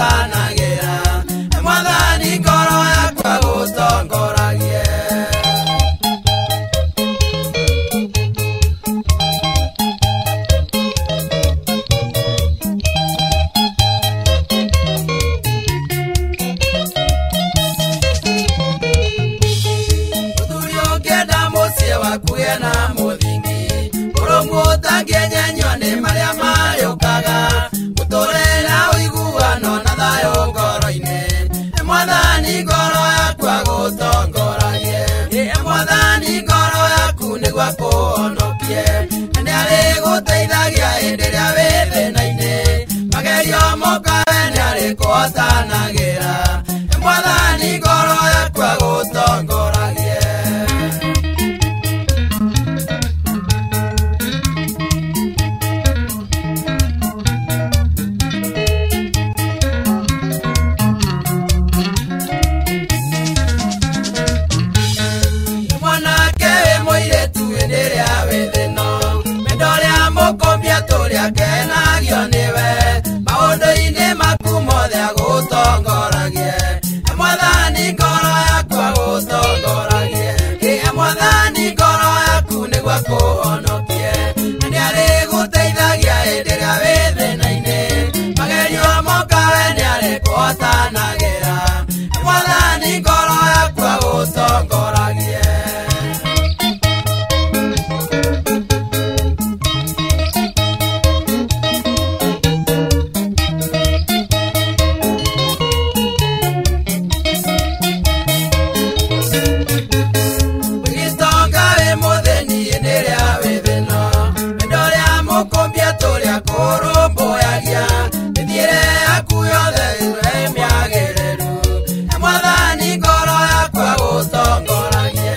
kwatanagira mwathani ngoro yakwa gutongoragie kuya na muthingi urumuta ngenyenyo ni maria mayukaga muturera uiguano na thayo ngoro-ini mwathani ngoro yakwa gutongoragie mwathani ngoro yaku nigwa kuhonokie ni ari guteithagia hindi ria wi thina-ini magerio mokawe ni ari kuhotanagira mwathani ngoro yakwa gutongoragie kenagio niwe maundu-ini maku mothe agutongoragie mwathani ngoro yakwa gutongoragie mwathani ngoro yaku nigwa kuhonokie ni ari guteithagia hindi ria wi thina-ini magerio mokawe ni ari kuhotanagira mwathani ngoro yakwa gutongoragie kurumbuyagia mithire yaku yothe iwe miagereru mwathani ngoro yakwa gutongoragie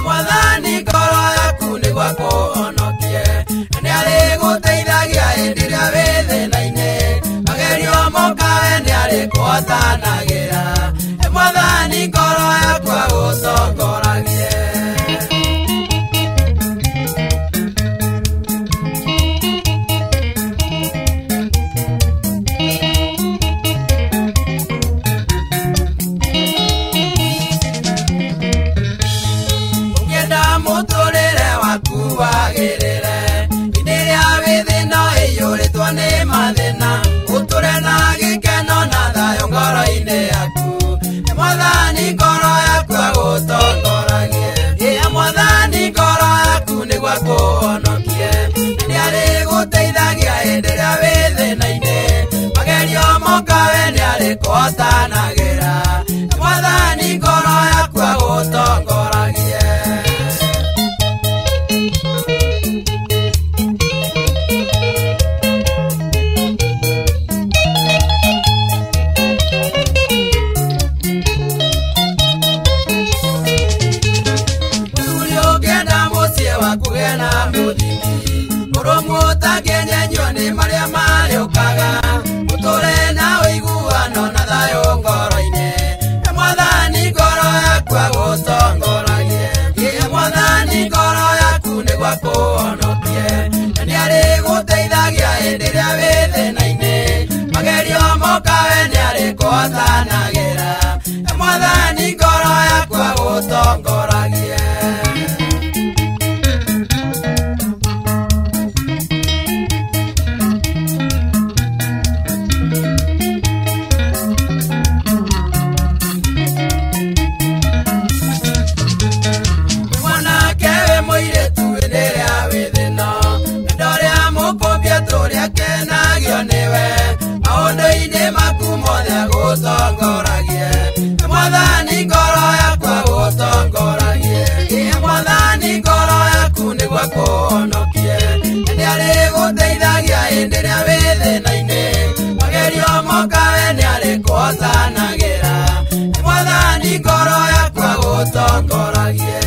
mwathani ngoro yaku nigwa kuhonokie ni ari guteithagia hindi ria wi thina-ini magerio mokawe ni ari kuhotanagira mwathani ngoro yakwa gutongoragie wagirire hindi ria wi thina iyuritwo ni mathina uture na gikeno na thayo ngoro-ini yaku mwathani ngoro yakwa gutongoragie mwathani ngoro yaku nigwa kuhonokie ni ari guteithagia hindi ria wi thina-ini magerio mokawe ni ari kuhotanagira mwathani ngoro yakwa gutongoragie kugena muthingi urumuta ngenyenyo ni maria mayukaga muture na uiguano na thayo ngoro-ini mwathani ngoro yakwa gutongoragie mwathani ngoro yaku nigwa kuhonokie ni ari guteithagia hindi ria wi thina-ini magerio mokawe ni ari kuhotanagira mwathani ngoro yakwa gutongoragie kenagio niwe maundu-ini maku mothe agutongoragie mwathani ngoro yakwa gutongoragie mwathani ngoro yaku nigwa kuhonokie ni ari guteithagia hindi ria wi thina-ini magerio mokawe ni ari kuhotanagira mwathani ngoro yakwa gutongoragie